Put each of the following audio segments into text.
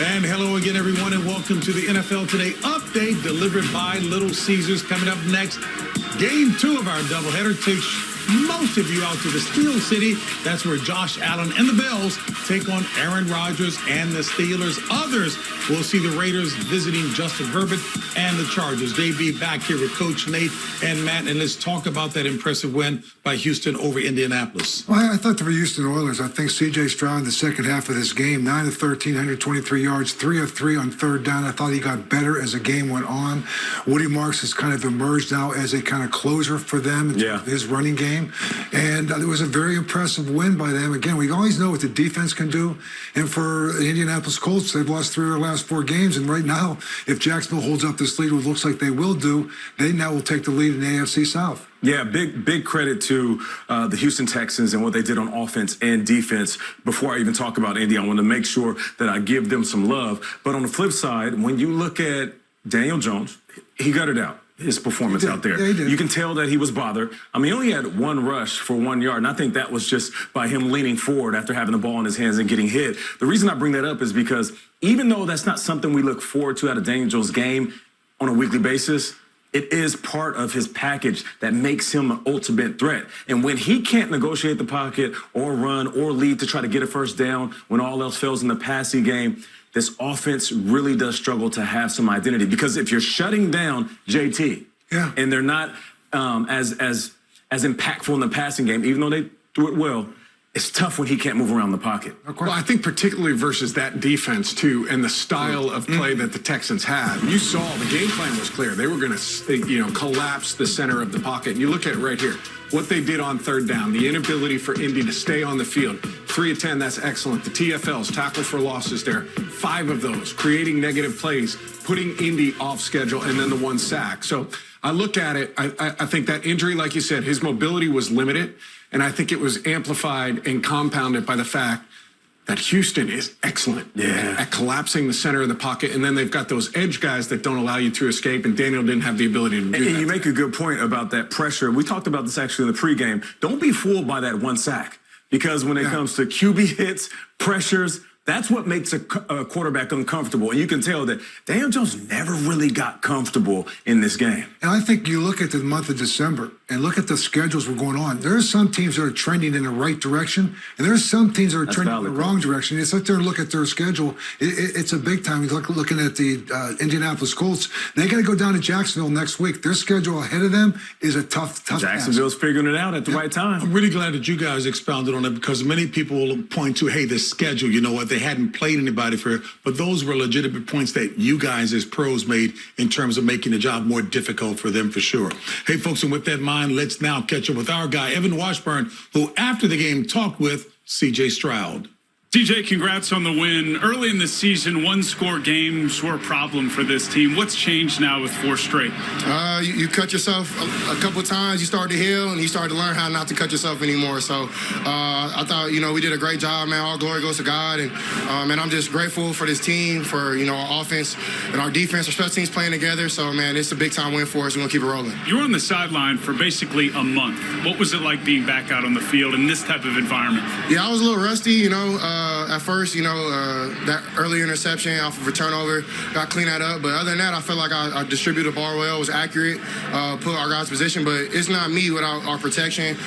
And hello again, everyone, and welcome to the NFL Today update delivered by Little Caesars. Coming up next, game 2 of our doubleheader takes most of you out to the Steel City. That's where Josh Allen and the Bills take on Aaron Rodgers and the Steelers. Others will see the Raiders visiting Justin Herbert and the Chargers. JB back here with Coach Nate and Matt, and let's talk about that impressive win by Houston over Indianapolis. Well, I thought for the Houston Oilers, I think C.J. Stroud in the second half of this game, 9 of 13, 123 yards, 3 of 3 on third down. I thought he got better as the game went on. Woody Marks has kind of emerged now as a kind of closer for them in his running game. And it was a very impressive win by them. Again, we always know what the defense can do. And for the Indianapolis Colts, they've lost 3 of their last 4 games. And right now, if Jacksonville holds up this lead, which looks like they will do, they now will take the lead in the AFC South. Yeah, big credit to the Houston Texans and what they did on offense and defense. Before I even talk about Indy, I want to make sure that I give them some love. But on the flip side, when you look at Daniel Jones, he gutted out his performance out there. Yeah, he did. You can tell that he was bothered. I mean, he only had 1 rush for 1 yard, and I think that was just by him leaning forward after having the ball in his hands and getting hit. The reason I bring that up is because even though that's not something we look forward to out of Daniel Jones' game on a weekly basis, it is part of his package that makes him an ultimate threat. And when he can't negotiate the pocket or run or lead to try to get a first down when all else fails in the passing game, this offense really does struggle to have some identity. Because if you're shutting down JT and they're not as impactful in the passing game, even though they threw it well, it's tough when he can't move around the pocket. Well, I think particularly versus that defense, too, and the style of play that the Texans had. You saw the game plan was clear. They were going to, collapse the center of the pocket. And you look at it right here. What they did on third down, the inability for Indy to stay on the field. 3 of 10, that's excellent. The TFLs, tackle for losses there. 5 of those, creating negative plays, putting Indy off schedule, and then the 1 sack. So I look at it, I think that injury, like you said, his mobility was limited. And I think it was amplified and compounded by the fact that Houston is excellent at collapsing the center of the pocket. And then they've got those edge guys that don't allow you to escape. And Daniel didn't have the ability to do that. And you make a good point about that pressure. We talked about this actually in the pregame. Don't be fooled by that 1 sack. Because when it comes to QB hits, pressures, that's what makes a quarterback uncomfortable. And you can tell that Daniel Jones never really got comfortable in this game. And I think you look at the month of December and look at the schedules we're going on. There are some teams that are trending in the right direction, and there are some teams that are trending in the wrong direction. You sit there and look at their schedule. It's a big time. You looking at the Indianapolis Colts. They got to go down to Jacksonville next week. Their schedule ahead of them is a tough Jacksonville's figuring it out at the right time. I'm really glad that you guys expounded on it because many people will point to, hey, the schedule, you know what, they hadn't played anybody for it, but those were legitimate points that you guys as pros made in terms of making the job more difficult for them for sure. Hey, folks, and with that in mind, let's now catch up with our guy, Evan Washburn, who after the game talked with C.J. Stroud. CJ, congrats on the win. Early in the season, 1-score games were a problem for this team. What's changed now with 4 straight? You cut yourself a couple times. You started to heal, and you started to learn how not to cut yourself anymore. So I thought, we did a great job, man. All glory goes to God. And I'm just grateful for this team, for, our offense and our defense, our special teams playing together. So, man, it's a big-time win for us. We're going to keep it rolling. You were on the sideline for basically a month. What was it like being back out on the field in this type of environment? Yeah, I was a little rusty, at first, that early interception off of a turnover, got to clean that up. But other than that, I felt like I distributed the ball well, was accurate, put our guys in position. But it's not me without our protection,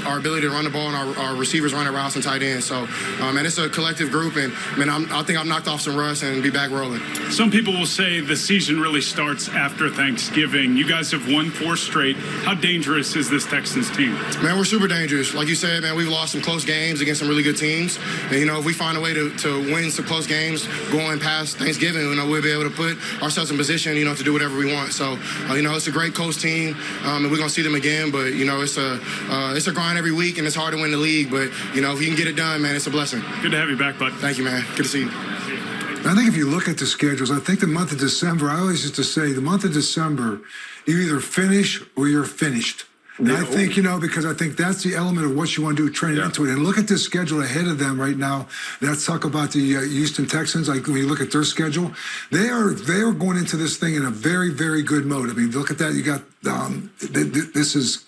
our ability to run the ball, and our receivers running routes and tight ends. So, it's a collective group. And, I think I've knocked off some rust and be back rolling. Some people will say the season really starts after Thanksgiving. You guys have won 4 straight. How dangerous is this Texans team? Man, we're super dangerous. Like you said, man, we've lost some close games against some really good teams. And, if we find a way to win some close games going past Thanksgiving, we'll be able to put ourselves in position, to do whatever we want. So, it's a great coach team, and we're going to see them again. But, it's a grind every week, and it's hard to win the league. But, if you can get it done, man, it's a blessing. Good to have you back, bud. Thank you, man. Good to see you. I think if you look at the schedules, I think the month of December, I always used to say the month of December, you either finish or you're finished. And I think, because I think that's the element of what you want to do, training into it. And look at the schedule ahead of them right now. Let's talk about the Houston Texans. Like when you look at their schedule, they are going into this thing in a very, very good mode. I mean, look at that. You got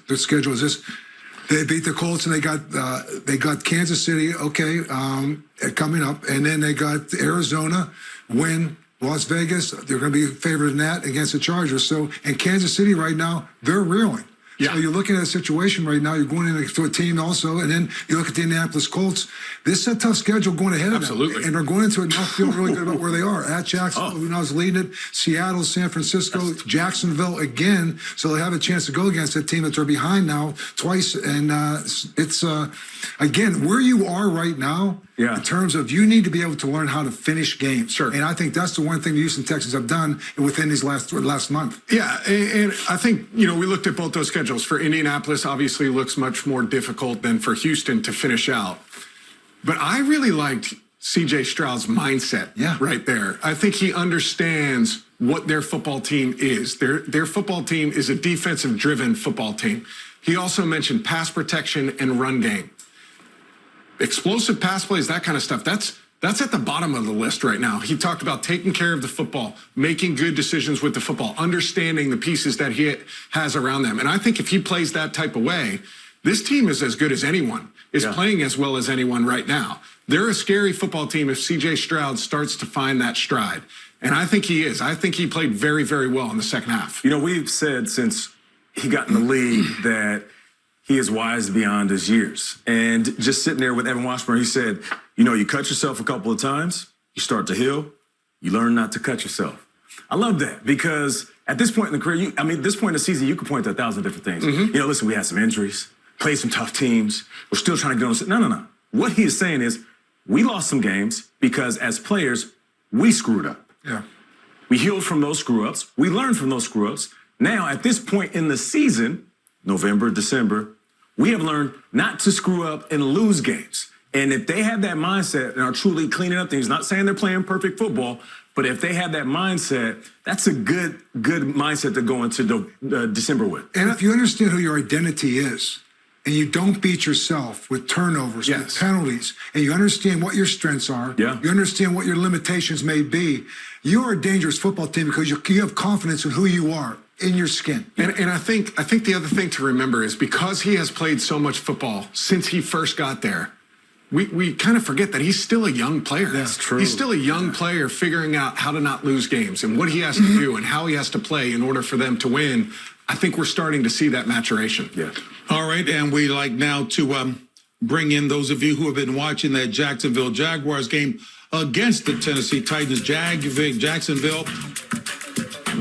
their schedule is this. They beat the Colts, and they got Kansas City, coming up, and then they got Arizona, win, Las Vegas. They're going to be favored in that against the Chargers. So, and Kansas City right now, they're reeling. Yeah. So you're looking at a situation right now. You're going into a team also, and then you look at the Indianapolis Colts. This is a tough schedule going ahead of Absolutely. them. And they're going into it not feeling really good about where they are. At Jacksonville, who knows, leading it. Seattle, San Francisco, Jacksonville again. So they have a chance to go against a team that they're behind now twice. And it's, again, where you are right now, in terms of you need to be able to learn how to finish games. Sure. And I think that's the one thing the Houston Texans have done within these last month. Yeah, and I think, we looked at both those schedules. For Indianapolis, obviously looks much more difficult than for Houston to finish out. But I really liked C.J. Stroud's mindset right there. I think he understands what their football team is. Their football team is a defensive-driven football team. He also mentioned pass protection and run game. Explosive pass plays, that kind of stuff, that's at the bottom of the list right now. He talked about taking care of the football, making good decisions with the football, understanding the pieces that he has around them. And I think if he plays that type of way, this team is as good as anyone, is playing as well as anyone right now. They're a scary football team if C.J. Stroud starts to find that stride. And I think he is. I think he played very, very well in the second half. We've said since he got in the league that he is wise beyond his years. And just sitting there with Evan Washburn, he said, you cut yourself a couple of times, you start to heal, you learn not to cut yourself. I love that because at this point in the career, this point in the season, you can point to 1,000 different things. Listen, we had some injuries, played some tough teams. We're still trying to get on. No. What he is saying is we lost some games because as players, we screwed up. Yeah. We healed from those screw-ups. We learned from those screw-ups. Now, at this point in the season, November, December, we have learned not to screw up and lose games. And if they have that mindset and are truly cleaning up things, not saying they're playing perfect football, but if they have that mindset, that's a good mindset to go into December with. And if you understand who your identity is, and you don't beat yourself with turnovers, with penalties, and you understand what your strengths are, you understand what your limitations may be, you are a dangerous football team because you have confidence in who you are. In your skin. And I think the other thing to remember is because he has played so much football since he first got there, we kind of forget that he's still a young player. That's true. He's still a young player figuring out how to not lose games and what he has to do and how he has to play in order for them to win. I think we're starting to see that maturation. Yeah. All right, and we like now to bring in those of you who have been watching that Jacksonville Jaguars game against the Tennessee Titans. Jacksonville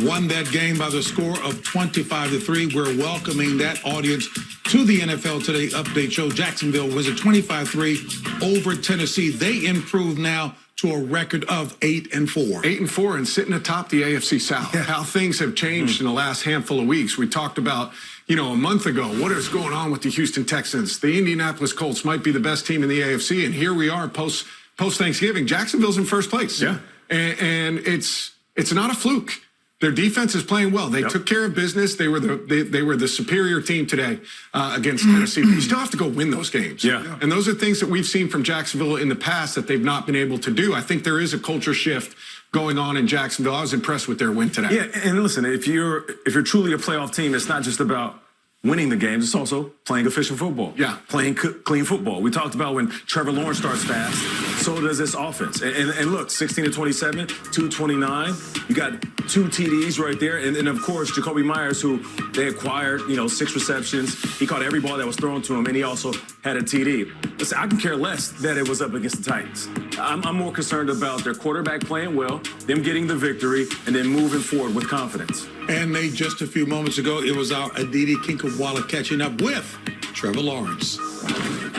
won that game by the score of 25-3. We're welcoming that audience to the NFL Today Update Show. Jacksonville was a 25-3 over Tennessee. They improved now to a record of 8-4. 8-4 and sitting atop the AFC South. Yeah. How things have changed in the last handful of weeks. We talked about, a month ago, what is going on with the Houston Texans? The Indianapolis Colts might be the best team in the AFC, and here we are post Thanksgiving. Jacksonville's in first place. Yeah. And it's not a fluke. Their defense is playing well. They took care of business. They were the superior team today against Tennessee. But you still have to go win those games. Yeah. And those are things that we've seen from Jacksonville in the past that they've not been able to do. I think there is a culture shift going on in Jacksonville. I was impressed with their win today. Yeah, and listen, if you're truly a playoff team, it's not just about winning the games, it's also playing efficient football. Yeah. Playing clean football. We talked about when Trevor Lawrence starts fast, so does this offense. And look, 16-27, 229. You got 2 TDs right there. And of course, Jacoby Myers, who they acquired, 6 receptions. He caught every ball that was thrown to him, and he also had a TD. Listen, I can care less that it was up against the Titans. I'm more concerned about their quarterback playing well, them getting the victory, and then moving forward with confidence. And Nate, just a few moments ago, it was our Aditi Kinkawala catching up with Trevor Lawrence.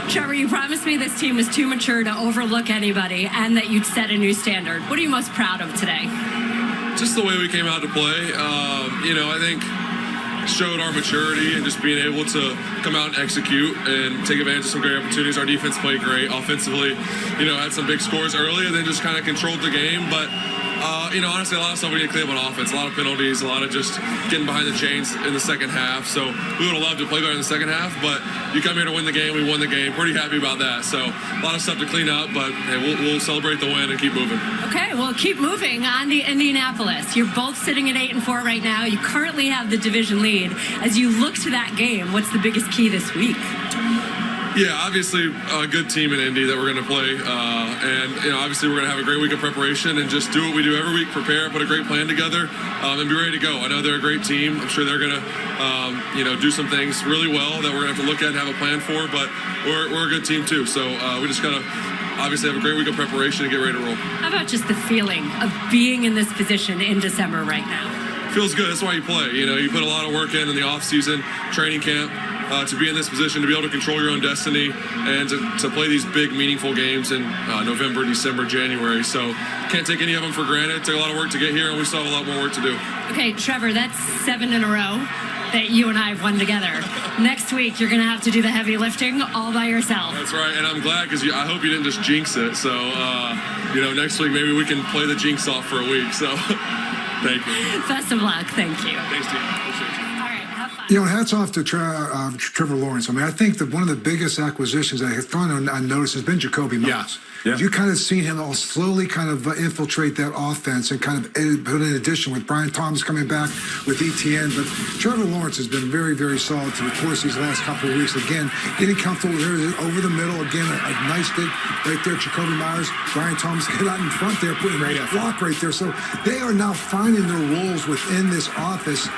Trevor, you promised me this team was too mature to overlook anybody and that you'd set a new standard. What are you most proud of today? Just the way we came out to play. I think showed our maturity and just being able to come out and execute and take advantage of some great opportunities. Our defense played great. Offensively, had some big scores early and then just kind of controlled the game. But Honestly, a lot of stuff we need to clean up on offense. A lot of penalties, a lot of just getting behind the chains in the second half. So we would have loved to play better in the second half, but you come here to win the game. We won the game. Pretty happy about that. So a lot of stuff to clean up, but hey, we'll celebrate the win and keep moving. Okay, well, keep moving on to Indianapolis. You're both sitting at 8-4 right now. You currently have the division lead. As you look to that game, what's the biggest key this week? Yeah, obviously a good team in Indy that we're going to play, and obviously we're going to have a great week of preparation and just do what we do every week: prepare, put a great plan together, and be ready to go. I know they're a great team. I'm sure they're going to, do some things really well that we're going to have to look at and have a plan for. But we're a good team too, so we just got to obviously have a great week of preparation and get ready to roll. How about just the feeling of being in this position in December right now? Feels good. That's why you play. You put a lot of work in the off season, training camp. To be in this position, to be able to control your own destiny, and to play these big, meaningful games in November, December, January. So can't take any of them for granted. It took a lot of work to get here, and we still have a lot more work to do. Okay, Trevor, that's 7 in a row that you and I have won together. Next week, you're going to have to do the heavy lifting all by yourself. That's right, and I'm glad because I hope you didn't just jinx it. So, next week maybe we can play the jinx off for a week. So, thank you. Best of luck. Thank you. Thanks, team. Appreciate you. Hats off to Trevor Lawrence. I mean, I think that one of the biggest acquisitions I have found on notice has been Jacoby Myers. Yeah. You kind of seen him all slowly kind of infiltrate that offense and kind of put in addition with Brian Thomas coming back with ETN. But Trevor Lawrence has been very, very solid through the course of these last couple of weeks. Again, getting comfortable there over the middle. Again, a nice dig right there. Jacoby Myers, Brian Thomas get out in front there, putting a block right there. So they are now finding their roles within this offense.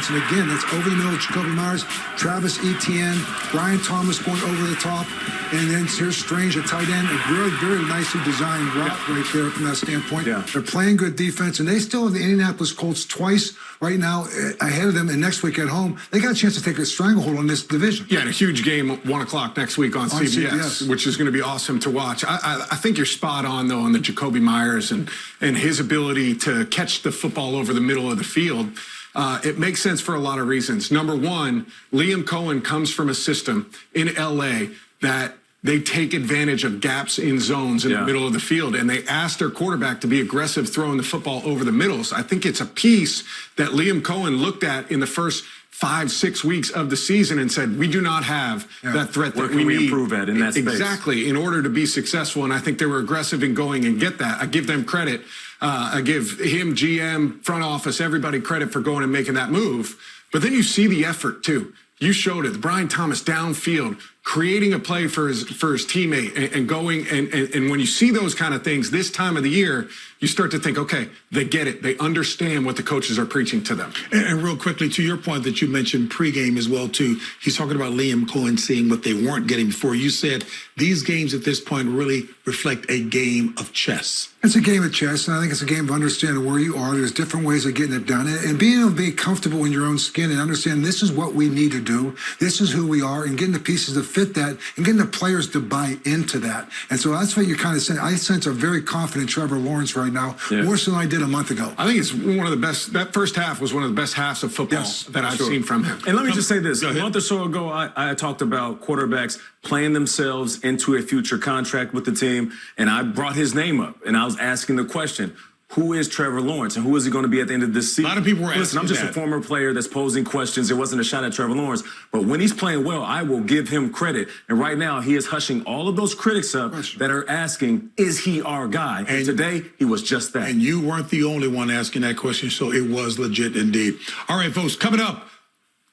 And again, that's over the middle. Jacoby Myers, Travis Etienne, Brian Thomas going over the top, and then here's Strange, a tight end, a very, very nicely designed route right there from that standpoint. Yeah. They're playing good defense, and they still have the Indianapolis Colts twice right now ahead of them, and next week at home, they got a chance to take a stranglehold on this division. Yeah, and a huge game, 1 o'clock next week on CBS, which is going to be awesome to watch. I think you're spot on, though, on the Jacoby Myers and his ability to catch the football over the middle of the field. It makes sense for a lot of reasons. Number one, Liam Cohen comes from a system in LA that they take advantage of gaps in zones in the middle of the field, and they ask their quarterback to be aggressive throwing the football over the middle. So I think it's a piece that Liam Cohen looked at in the first 5-6 weeks of the season and said, we do not have that threat that we need. Improve at in that space? Exactly, in order to be successful. And I think they were aggressive in going and get that. I give them credit. I give him, GM, front office, everybody credit for going and making that move. But then you see the effort, too. You showed it. Brian Thomas downfield, creating a play for his teammate and going. And when you see those kind of things this time of the year, you start to think, okay, they get it. They understand what the coaches are preaching to them. And real quickly, to your point that you mentioned pregame as well, too, he's talking about Liam Cohen seeing what they weren't getting before. You said these games at this point really reflect a game of chess. It's a game of chess, and I think it's a game of understanding where you are. There's different ways of getting it done, and being able to be comfortable in your own skin and understand this is what we need to do, this is who we are, and getting the pieces to fit that, and getting the players to buy into that. And so that's what you're kind of saying. I sense a very confident Trevor Lawrence right now, more so than I did a month ago. I think it's one of the best. That first half was one of the best halves of football that I've seen from him. And let me just say this. A month or so ago, I talked about quarterbacks playing themselves into a future contract with the team, and I brought his name up, and I was asking the question, who is Trevor Lawrence, and who is he going to be at the end of this season? A lot of people were asking Listen, I'm just a former player that's posing questions. It wasn't a shot at Trevor Lawrence, but when he's playing well, I will give him credit. And right now, he is hushing all of those critics up that are asking, is he our guy? And today, he was just that. And you weren't the only one asking that question, so it was legit indeed. All right, folks, coming up,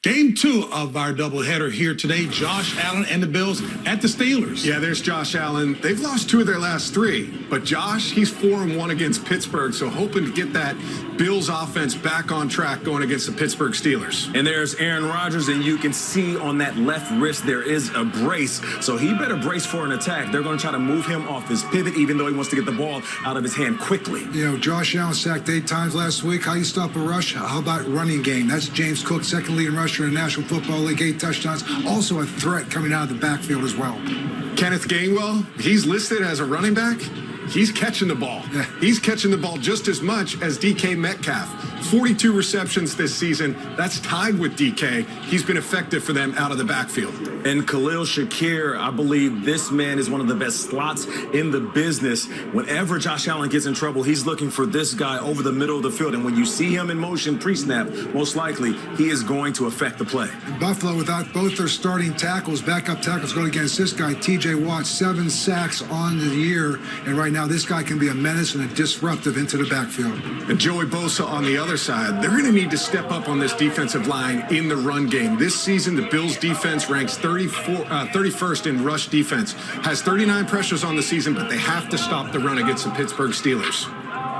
Game 2 of our doubleheader here today, Josh Allen and the Bills at the Steelers. Yeah, there's Josh Allen. They've lost 2 of their last 3. But Josh, he's 4-1 against Pittsburgh, so hoping to get that Bills offense back on track going against the Pittsburgh Steelers. And there's Aaron Rodgers, and you can see on that left wrist there is a brace. So he better brace for an attack. They're going to try to move him off his pivot, even though he wants to get the ball out of his hand quickly. You know, Josh Allen sacked 8 times last week. How you stop a rush? How about running game? That's James Cook, second leading rusher in the National Football League, 8 touchdowns. Also a threat coming out of the backfield as well. Kenneth Gainwell, he's listed as a running back. He's catching the ball. Yeah. He's catching the ball just as much as DK Metcalf. 42 receptions this season. That's tied with DK. He's been effective for them out of the backfield. And Khalil Shakir, I believe this man is one of the best slots in the business. Whenever Josh Allen gets in trouble, he's looking for this guy over the middle of the field. And when you see him in motion pre-snap, most likely he is going to affect the play. Buffalo, without both their starting tackles, backup tackles going against this guy, T.J. Watt, 7 sacks on the year. And right now, this guy can be a menace and a disruptive into the backfield. And Joey Bosa on the other side, they're going to need to step up on this defensive line in the run game. This season, the Bills defense ranks 31st in rush defense, has 39 pressures on the season, but they have to stop the run against the Pittsburgh Steelers.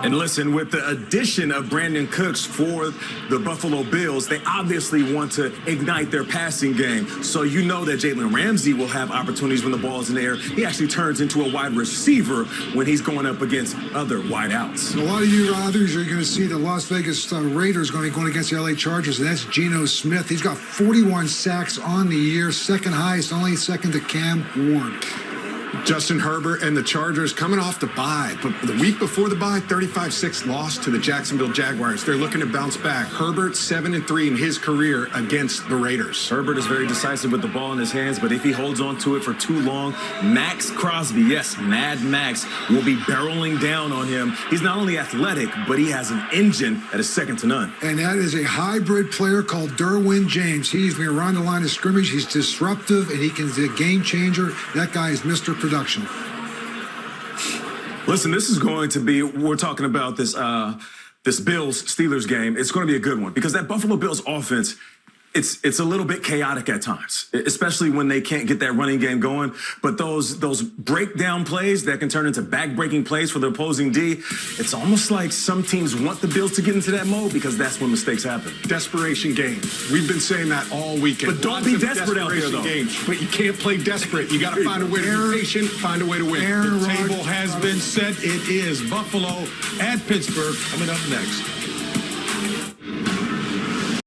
And listen, with the addition of Brandon Cooks for the Buffalo Bills, they obviously want to ignite their passing game. So you know that Jalen Ramsey will have opportunities when the ball is in the air. He actually turns into a wide receiver when he's going up against other wideouts. A lot of you others are going to see the Las Vegas Raiders going against the LA Chargers, and that's Geno Smith. He's got 41 sacks on the year, second highest, only second to Cam Ward. Justin Herbert and the Chargers coming off the bye, but the week before the bye, 35-6 loss to the Jacksonville Jaguars. They're looking to bounce back. Herbert 7-3 in his career against the Raiders. Herbert is very decisive with the ball in his hands, but if he holds on to it for too long, Max Crosby, yes, Mad Max, will be barreling down on him. He's not only athletic, but he has an engine that is second to none. And that is a hybrid player called Derwin James. He's been around the line of scrimmage. He's disruptive, and he can be a game changer. That guy is Mr. Production. Listen, this is going to be, we're talking about this Bills-Steelers game. It's going to be a good one because that Buffalo Bills offense, it's a little bit chaotic at times, especially when they can't get that running game going. But those breakdown plays that can turn into back-breaking plays for the opposing D, it's almost like some teams want the Bills to get into that mode because that's when mistakes happen. Desperation game. We've been saying that all weekend. But don't Lots be of desperate out there, though. Games. But you can't play desperate. You got to find a way to be patient, find a way to win. The table has been set. It is Buffalo at Pittsburgh coming up next.